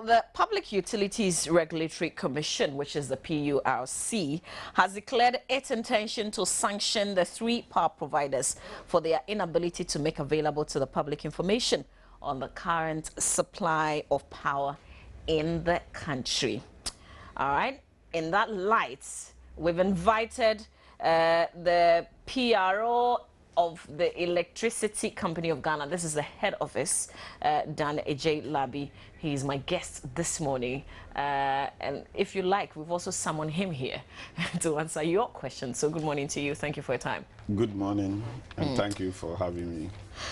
The Public Utilities Regulatory Commission, which is the PURC, has declared its intention to sanction the 3 power providers for their inability to make available to the public information on the current supply of power in the country. All right. In that light, we've invited the PRO of the Electricity Company of Ghana. This is the head office, Dan Ejay Labi. He's my guest this morning. And if you like, we've also summoned him here to answer your questions. So good morning to you. Thank you for your time. Good morning, and thank you for having me.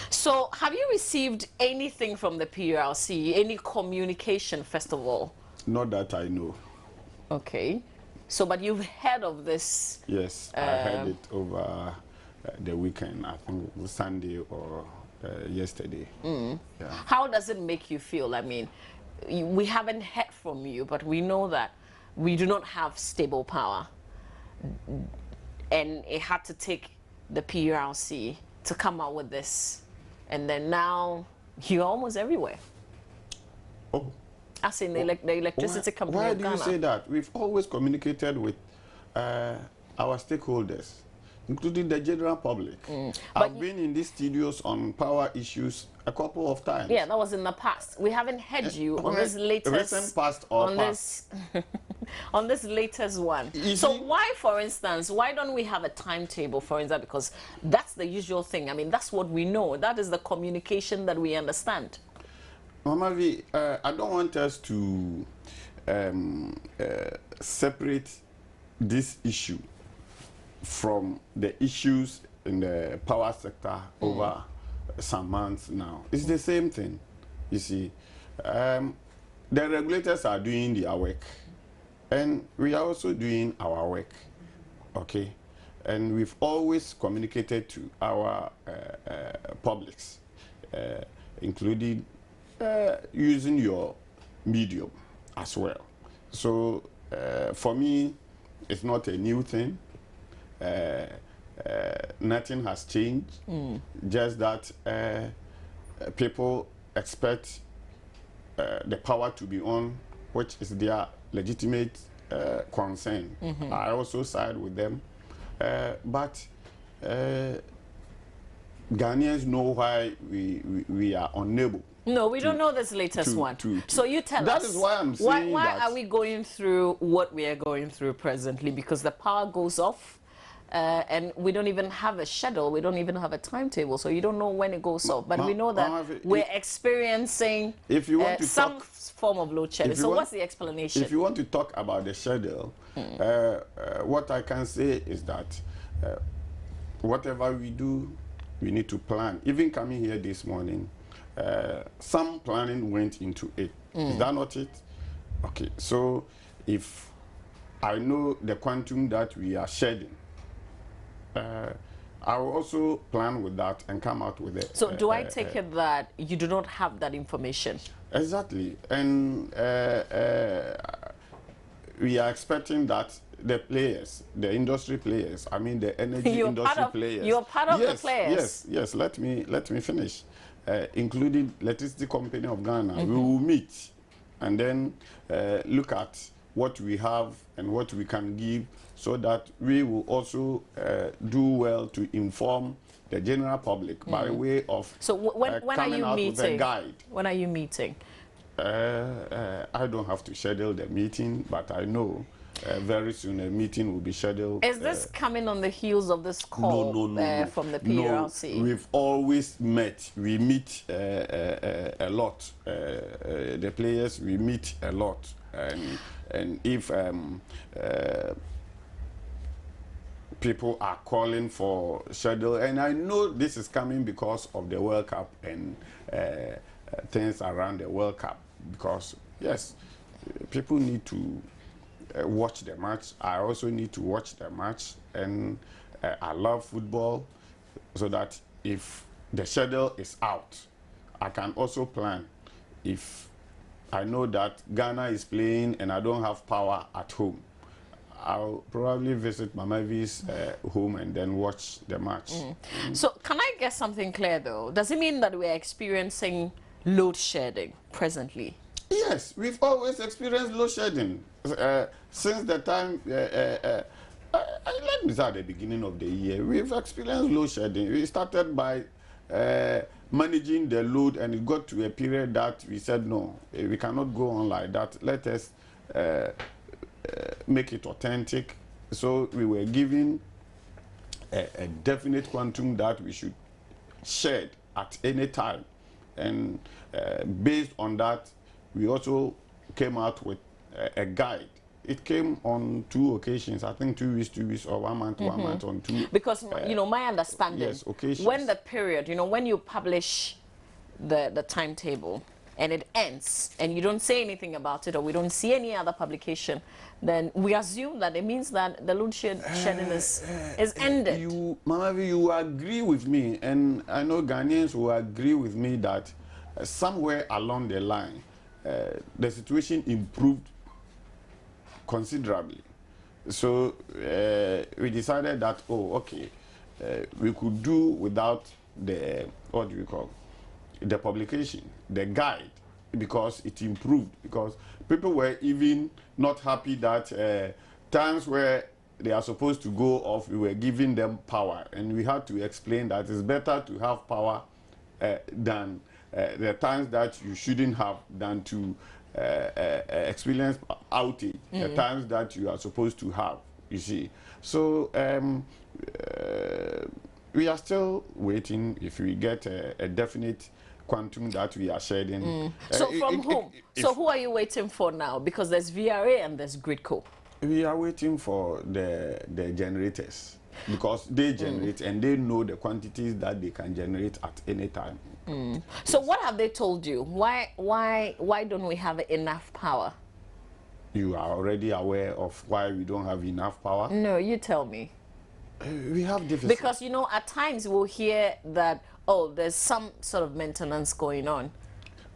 So have you received anything from the PURC, any communication, first of all? Not that I know. Okay. So, but you've heard of this? Yes, I heard it over the weekend. I think it was Sunday or yesterday. Yeah. How does it make you feel? I mean, we haven't heard from you, but we know that we do not have stable power. And it had to take the PURC to come out with this. And then now you're almost everywhere. Oh. As in the Electricity Company of Ghana. Why do you say that? We've always communicated with our stakeholders, including the general public. I've been in these studios on power issues a couple of times. Yeah, that was in the past. We haven't heard you on this latest... Recent past or past? On this latest one. So why, for instance, why don't we have a timetable, for instance? Because that's the usual thing. I mean, that's what we know. That is the communication that we understand. Mama V, I don't want us to separate this issue from the issues in the power sector over some months now. It's the same thing. You see, the regulators are doing their work, and we are also doing our work, okay? And we've always communicated to our publics, including using your medium as well. So for me, it's not a new thing. Nothing has changed. Just that people expect the power to be on, which is their legitimate concern. I also side with them. But Ghanaians know why we are unable. No, we don't know this latest one. So you tell us. That is why I'm saying why are we going through what we are going through presently? Because the power goes off and we don't even have a schedule. We don't even have a timetable. So you don't know when it goes off. But we know that we're experiencing some form of load shedding. So what's the explanation? If you want to talk about the schedule, what I can say is that whatever we do, we need to plan. Even coming here this morning, some planning went into it. Is that not it? Okay, so if I know the quantum that we are shedding, I will also plan with that and come out with it. So do I take it that you do not have that information? Exactly. And we are expecting that the players, the industry players, I mean the energy industry players. You're part of the players. Yes. Let me finish. Including Electricity Company of Ghana, we will meet and then look at what we have and what we can give, so that we will also do well to inform the general public by way of when are you meeting? Guide. When are you meeting? I don't have to schedule the meeting, but I know very soon a meeting will be scheduled. Is this coming on the heels of this call no. from the PURC? No, we've always met. We meet a lot. The players, we meet a lot. And if people are calling for schedule, and I know this is coming because of the World Cup and things around the World Cup, because yes, people need to watch the match. I also need to watch the match, and I love football, so that if the schedule is out, I can also plan. If I know that Ghana is playing and I don't have power at home, I'll probably visit Mama V's home and then watch the match. So can I get something clear though? Does it mean that we're experiencing load shedding presently? Yes, we've always experienced load shedding since the time. Let me start at the beginning of the year. We've experienced load shedding. We started by managing the load, and it got to a period that we said no, we cannot go on like that. Let us make it authentic. So we were given a definite quantum that we should shed at any time, and based on that, we also came out with a guide. It came on 2 occasions, I think 2 weeks, or 1 month, 1 month on 2. Because, you know, my understanding, yes, occasions. when the period, you know, when you publish the timetable and it ends and you don't say anything about it, or we don't see any other publication, then we assume that it means that the load shedding is ended. Mama, you agree with me, and I know Ghanaians will agree with me that somewhere along the line, the situation improved considerably. So we decided that, oh, okay, we could do without the, what do we call, the publication, the guide, because it improved. Because people were even not happy that times where they are supposed to go off, we were giving them power, and we had to explain that it's better to have power than the times that you shouldn't have, than to experience outage the times that you are supposed to have, you see. So we are still waiting if we get a definite quantum that we are shedding. So from whom? So who are you waiting for now? Because there's VRA and there's GRIDCO. We are waiting for the generators, because they generate and they know the quantities that they can generate at any time. So what have they told you? Why don't we have enough power? You are already aware of why we don't have enough power? No, you tell me. We have deficit. Because, you know, at times we'll hear that, oh, there's some sort of maintenance going on.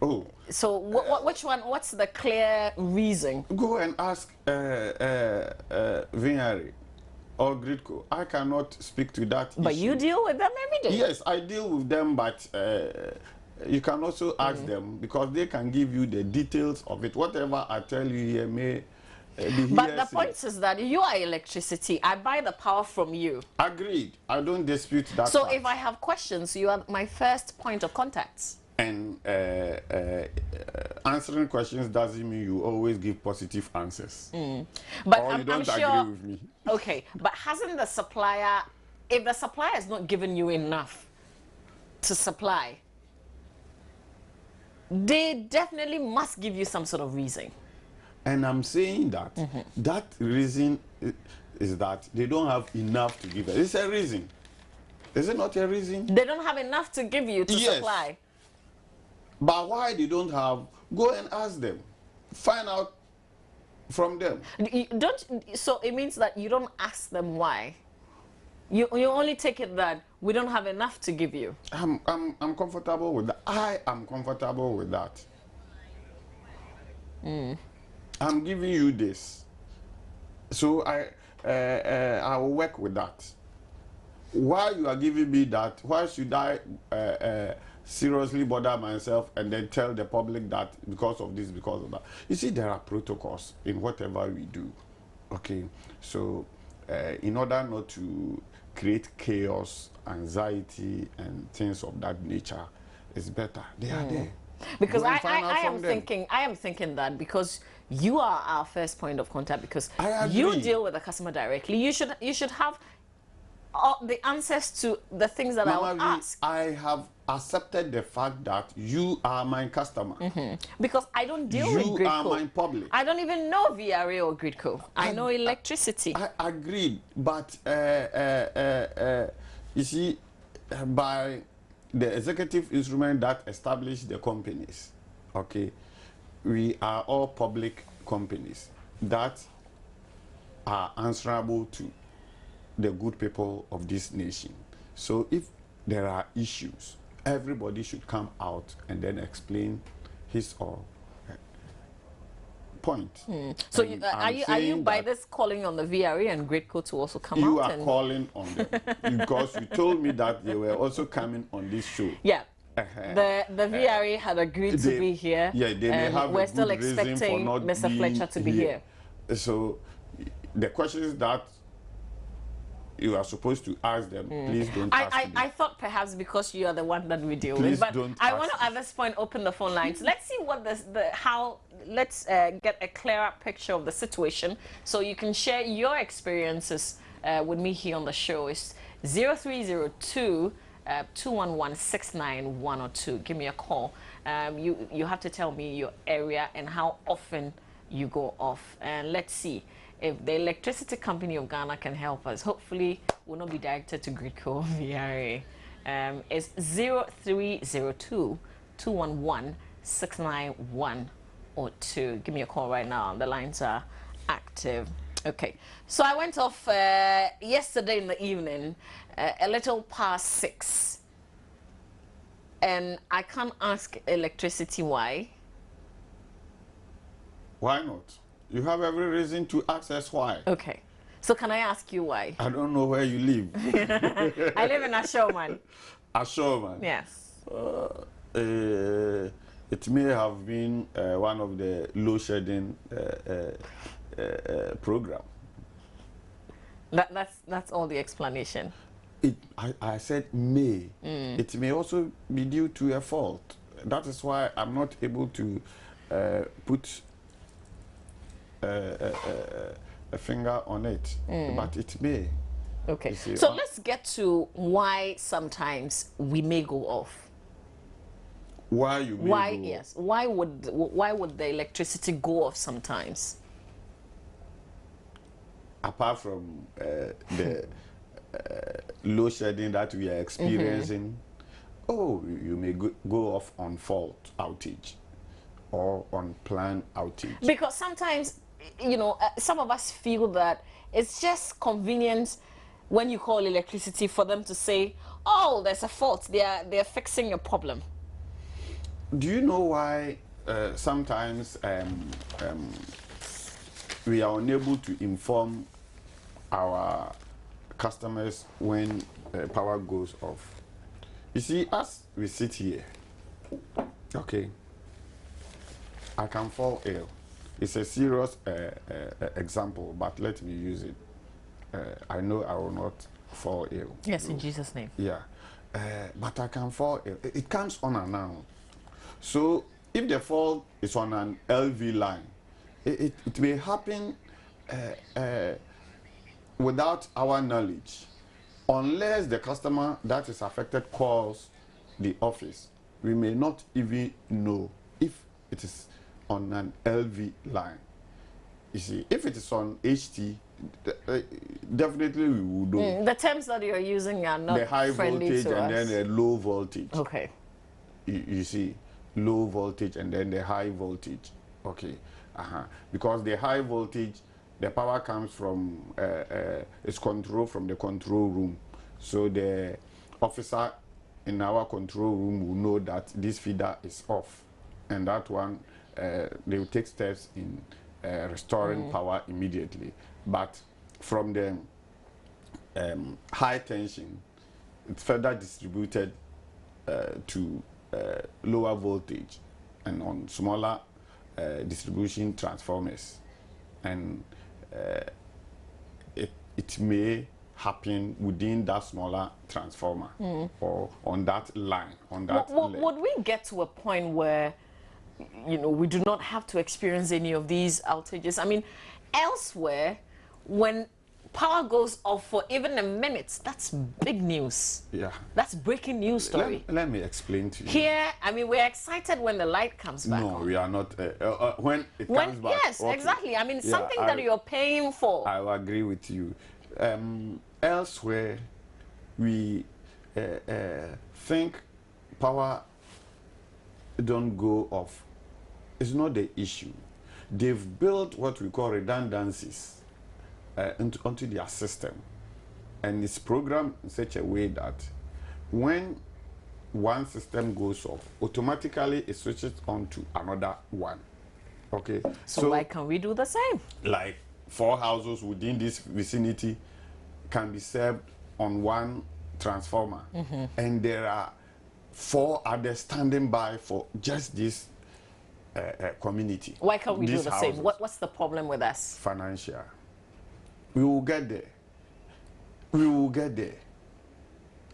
Oh. So which one, what's the clear reason? Go and ask VRA or GRIDCO. I cannot speak to that But issue. you deal with them every day. Yes, I deal with them, but you can also ask them, because they can give you the details of it. Whatever I tell you here may be But the point is that you are electricity. I buy the power from you. Agreed. I don't dispute that. So fact. if I have questions, you are my first point of contact. And answering questions doesn't mean you always give positive answers. But or you don't I'm agree sure, with me. Okay, but hasn't the supplier, if the supplier is not giving you enough to supply, they definitely must give you some sort of reason. And I'm saying that that reason is that they don't have enough to give us. It's a reason. Is it not a reason? They don't have enough to give you to Yes. supply. But why they don't have, go and ask them. Find out from them. So it means that you don't ask them why. You only take it that we don't have enough to give you. I'm comfortable with that. I am comfortable with that. I'm giving you this. So I will work with that. Why you are giving me that? Why should I seriously bother myself and then tell the public that because of this, because of that? You see, there are protocols in whatever we do. Okay, so in order not to create chaos, anxiety, and things of that nature, it's better they are there. Because I am thinking that because you are our first point of contact, because you deal with the customer directly, you should have all the answers to the things that Mama, I will ask. I have accepted the fact that you are my customer. Because I don't deal with GRIDCO. You are my public. I don't even know VRA or GRIDCO. I know electricity. I agreed, but you see, by the executive instrument that established the companies, okay, we are all public companies that are answerable to the good people of this nation. So if there are issues, everybody should come out and then explain his or her point. So are you by this calling on the VRA and GRIDCO to also come out? You are calling on them because you told me that they were also coming on this show. Yeah. The VRA had agreed to be here. Yeah, they may have we're a still good reason for expecting not Mr. being Fletcher to be here. So the questions that you are supposed to ask them, please don't ask them. I thought perhaps because you are the one that we deal Please with, but don't I ask want to at this point open the phone lines. Let's see what let's get a clearer picture of the situation so you can share your experiences with me here on the show. It's 0302 211-69102. Give me a call. You have to tell me your area and how often you go off, and let's see if the Electricity Company of Ghana can help us. Hopefully, we'll not be directed to GRIDCO VRA. It's 0302 211-69102. Give me a call right now. The lines are active. Okay, so I went off yesterday in the evening, a little past 6, and I can't ask electricity why. Why not? You have every reason to ask us why. Okay, so can I ask you why? I don't know where you live. I live in Ashoman. Ashoman? Yes. It may have been one of the load shedding program. That's all the explanation. I said may. It may also be due to a fault. That is why I'm not able to put a finger on it, but it may. Okay, so let's get to why sometimes we may go off. Why you may why go yes why would the electricity go off sometimes? Apart from the load shedding that we are experiencing, you may go off on fault outage or on planned outage. Because sometimes, some of us feel that it's just convenient when you call electricity for them to say, oh, there's a fault, they're fixing a problem. Do you know why sometimes we are unable to inform our customers when power goes off? You see, as we sit here, okay, I can fall ill. It's a serious example, but let me use it. I know I will not fall ill. Yes, in Jesus' name. Yeah, but I can fall ill. It comes unannounced. So if the fault is on an LV line, it may happen without our knowledge, unless the customer that is affected calls the office. We may not even know if it is on an LV line. You see, if it is on HT, definitely we would know. The terms that you're using are not the high friendly voltage to and us. then a low voltage. Okay. You see, low voltage and then the high voltage. Okay. Because the high voltage, the power comes from it's controlled from the control room. So the officer in our control room will know that this feeder is off, and that one they will take steps in restoring power immediately. But from the high tension, it's further distributed to lower voltage and on smaller distribution transformers, and it may happen within that smaller transformer or on that line, on that would we get to a point where we do not have to experience any of these outages? I mean, elsewhere, when power goes off for even a minute, that's big news. Yeah. That's breaking news story. Let me explain to you. Here, I mean, we're excited when the light comes back on. We are not. When it comes back. Yes, okay. exactly. I mean, something that you're paying for. I will agree with you. Elsewhere, we think power don't go off. It's not the issue. They've built what we call redundancies onto their system, and it's programmed in such a way that when one system goes off, automatically it switches on to another one. Okay. So why can't we do the same? Like 4 houses within this vicinity can be served on one transformer, and there are 4 others standing by for just this community. Why can't we do the houses. same? What's the problem with us? Financial. We will get there. We will get there.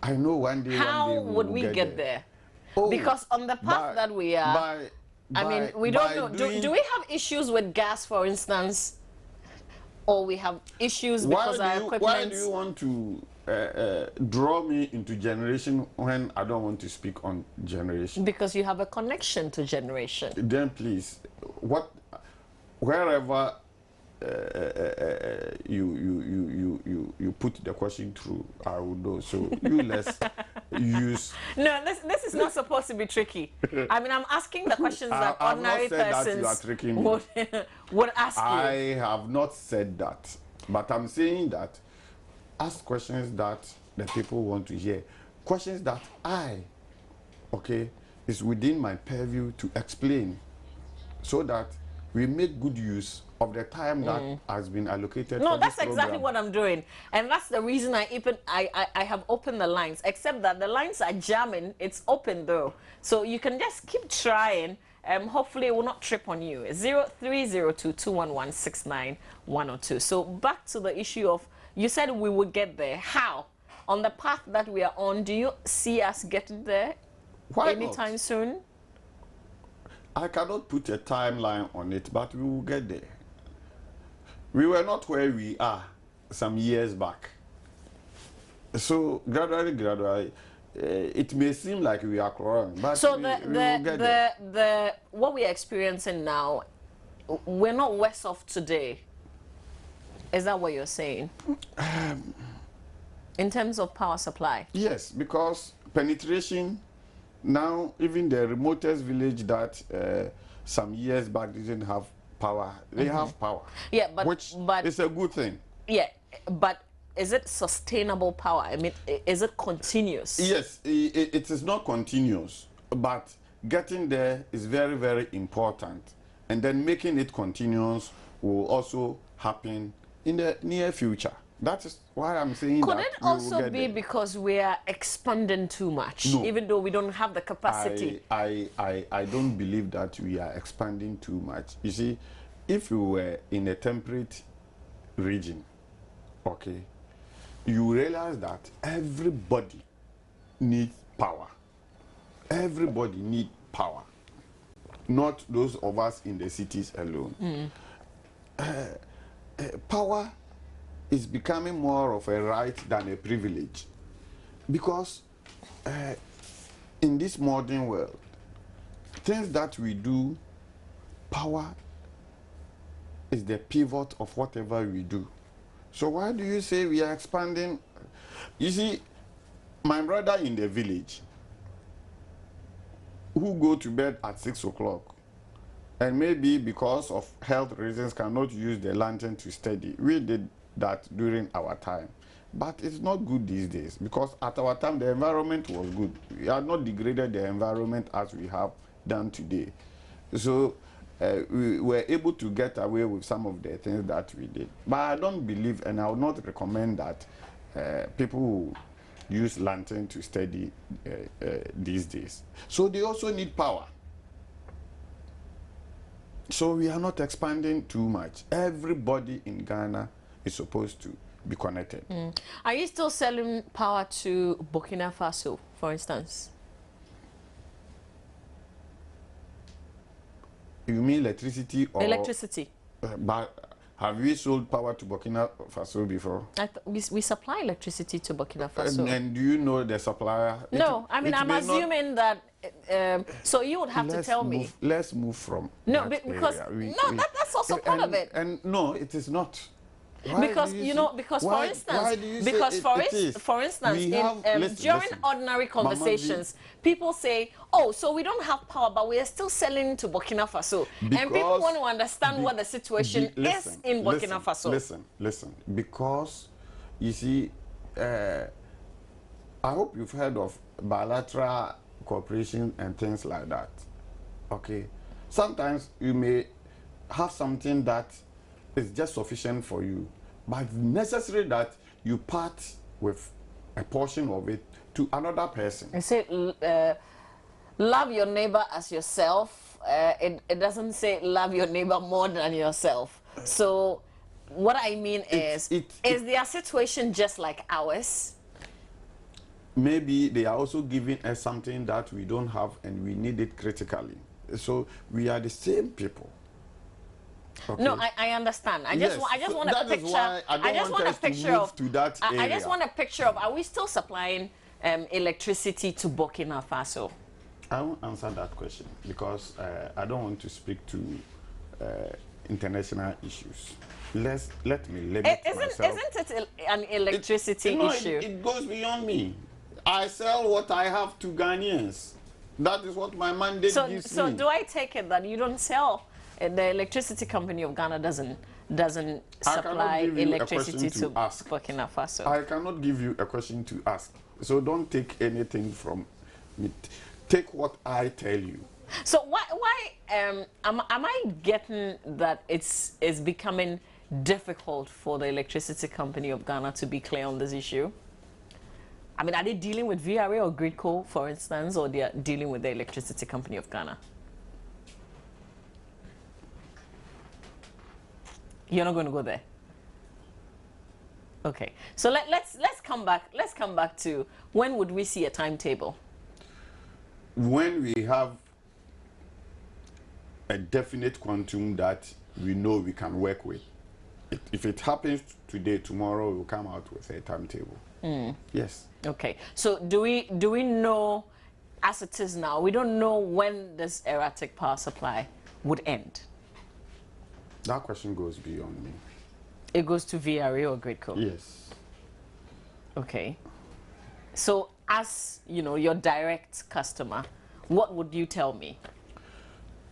I know one day. How would we get there? Oh, because on the path that we are, I mean, we don't know. Do we have issues with gas, for instance? Or we have issues because our equipment... Why do you want to draw me into generation when I don't want to speak on generation? Because you have a connection to generation. Then please, wherever you put the question through, I will know. So you let's use... No, this is not supposed to be tricky. I mean, I'm asking the questions that ordinary persons would ask you. I have not said that. But I'm saying that ask questions that the people want to hear. Questions that is within my purview to explain, so that we make good use of the time that has been allocated. No, for that's this exactly what I'm doing, and that's the reason I have opened the lines. Except that the lines are jamming. It's open though, so you can just keep trying. Hopefully, it will not trip on you. 0302-211-69102. So back to the issue of, you said we would get there. How? On the path that we are on, do you see us getting there anytime soon? I cannot put a timeline on it, but we will get there. We were not where we are some years back. So gradually, it may seem like we are growing, but so we will get there. What we are experiencing now, we're not worse off today. Is that what you're saying? In terms of power supply? Yes, because penetration now, even the remotest village that some years back didn't have power, they have power. Yeah, but it's a good thing. Yeah, but is it sustainable power? I mean, is it continuous? Yes, it is not continuous, but getting there is very, very important. And then making it continuous will also happen in the near future. That is why I'm saying Could it also be because we are expanding too much, even though we don't have the capacity? I don't believe that we are expanding too much. You see, if you were in a temperate region, okay, you realize that everybody needs power. Everybody needs power, not those of us in the cities alone. Power is becoming more of a right than a privilege, because in this modern world, things that we do, power is the pivot of whatever we do. So why do you say we are expanding? You see, my brother in the village who go to bed at 6 o'clock and maybe because of health reasons cannot use the lantern to study. We did that during our time, but it's not good these days, because at our time the environment was good. We had not degraded the environment as we have done today. So we were able to get away with some of the things that we did. But I don't believe, and I would not recommend that people who use lantern to study these days. So they also need power. So we are not expanding too much. Everybody in Ghana is supposed to be connected. Are you still selling power to Burkina Faso, for instance? You mean electricity or... Electricity. But have we sold power to Burkina Faso before? We supply electricity to Burkina Faso. And do you know the supplier? No, I mean, I'm assuming that... so you would have to tell me. Let's move from because... that's also part of it. And no, it is not. Why because for instance, during ordinary conversations, people say, "Oh, so we don't have power, but we are still selling to Burkina Faso," and people want to understand what the situation is in Burkina Faso. Listen, because you see, I hope you've heard of bilateral cooperation and things like that. Okay, sometimes you may have something that is just sufficient for you, but it's necessary that you part with a portion of it to another person. I say, love your neighbor as yourself. It doesn't say love your neighbor more than yourself. So what I mean is their situation just like ours? Maybe they are also giving us something that we don't have and we need it critically. So we are the same people. Okay. No, I understand. I just want a picture. I just want a picture of that area. I just want a picture of, are we still supplying electricity to Burkina Faso? I won't answer that question because I don't want to speak to international issues. Let me limit myself. Isn't it an electricity issue? It goes beyond me. I sell what I have to Ghanaians. That is what my mandate gives me. So do I take it that you don't sell? The electricity company of Ghana doesn't supply electricity to Burkina Faso. I cannot give you a question to ask. So don't take anything from me. Take what I tell you. So why am I getting that it's becoming difficult for the electricity company of Ghana to be clear on this issue? I mean, are they dealing with VRA or GRIDCO, for instance, or they are dealing with the electricity company of Ghana? You're not going to go there. Okay. So let's come back. Let's come back to when would we see a timetable? When we have a definite quantum that we know we can work with. If it happens today, tomorrow we'll come out with a timetable. Yes. Okay. So do we know, as it is now, we don't know when this erratic power supply would end? That question goes beyond me. It goes to VRA or GRIDCO? Yes. Okay. So as, you know, your direct customer, what would you tell me?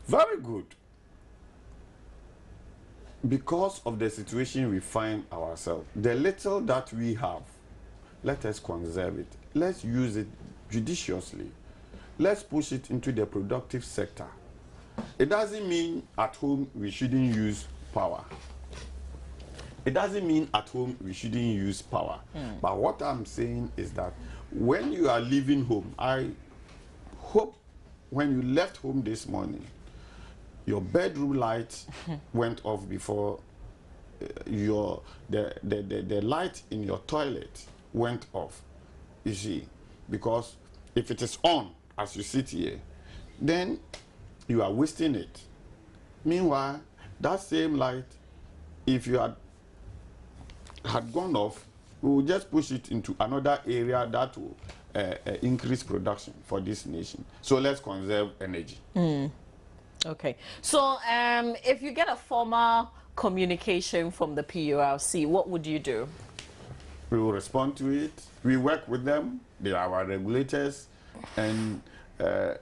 Very good. Because of the situation we find ourselves, the little that we have, let us conserve it. Let's use it judiciously. Let's push it into the productive sector. It doesn't mean at home we shouldn't use power. It doesn't mean at home we shouldn't use power. But what I'm saying is that when you are leaving home, I hope when you left home this morning, your bedroom light went off before the light in your toilet went off. You see, because if it is on as you sit here, then you are wasting it. Meanwhile, that same light, if you had gone off, we will just push it into another area that will increase production for this nation. So let's conserve energy. Okay. So if you get a formal communication from the PURC, what would you do? We will respond to it. We work with them. They are our regulators. And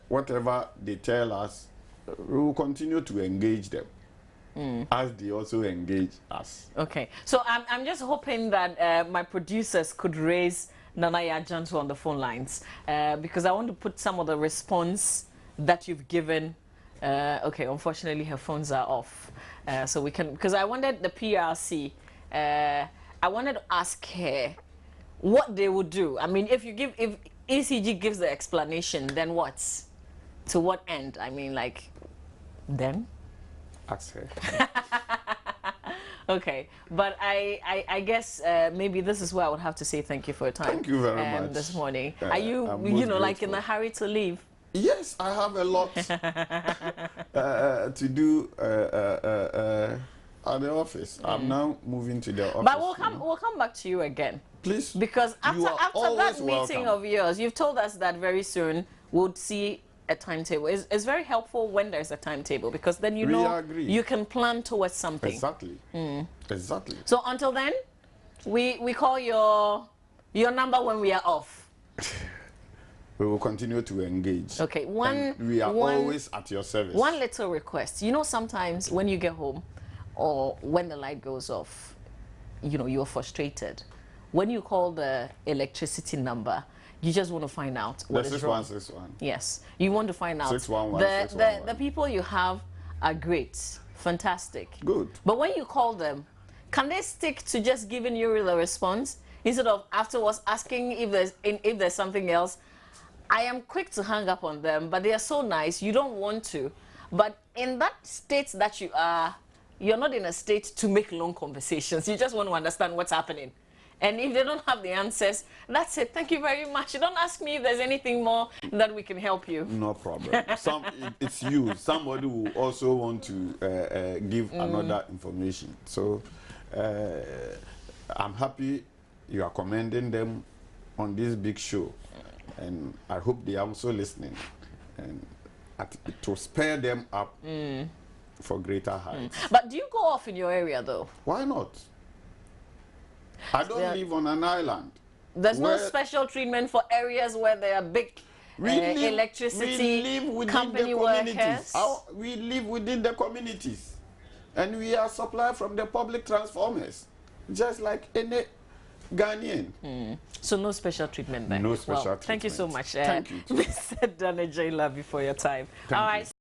whatever they tell us, we will continue to engage them as they also engage us. Okay. So I'm just hoping that my producers could raise Nana Yajanto on the phone lines because I want to put some of the response that you've given. Okay, unfortunately her phones are off. So we can, because I wanted the PRC, I wanted to ask her what they would do. I mean, if ECG gives the explanation, then what? To what end? I mean, like, then? Ask her. Okay, but I guess maybe this is where I would have to say thank you for your time. Thank you very much. This morning. Are you, you know, like in a hurry to leave? Yes, I have a lot to do at the office. I'm now moving to the office. But we'll come back to you again. Please. Because after that meeting welcome. of yours, you've told us that very soon we'll see a timetable. It's very helpful when there's a timetable because then you know you can plan towards something. Exactly. Exactly. So until then, we call your number when we are off. We will continue to engage. Okay, we are always at your service. One little request. You know, sometimes when you get home or when the light goes off, you know, you're frustrated. When you call the electricity number, you just want to find out what is wrong. 6161. Yes, you want to find out. 611. The people you have are great, fantastic. Good. But when you call them, can they stick to just giving you the response? instead of afterwards asking if there's something else. I am quick to hang up on them, but they are so nice. You don't want to. But in that state that you are, you're not in a state to make long conversations. You just want to understand what's happening. And if they don't have the answers, that's it. Thank you very much. Don't ask me if there's anything more that we can help you. No problem. It's you. Somebody will also want to give another information. So I'm happy you are commending them on this big show. And I hope they are also listening, and to spare them up for greater heights. But do you go off in your area, though? Why not? I don't live on an island. There's no special treatment for areas where there are big electricity company workers? We live within the communities, and we are supplied from the public transformers, just like any Ghanaian. So no special treatment then? No special treatment. Thank you so much. Thank you. Mr. Dane J. Lavi, for your time. Thank you.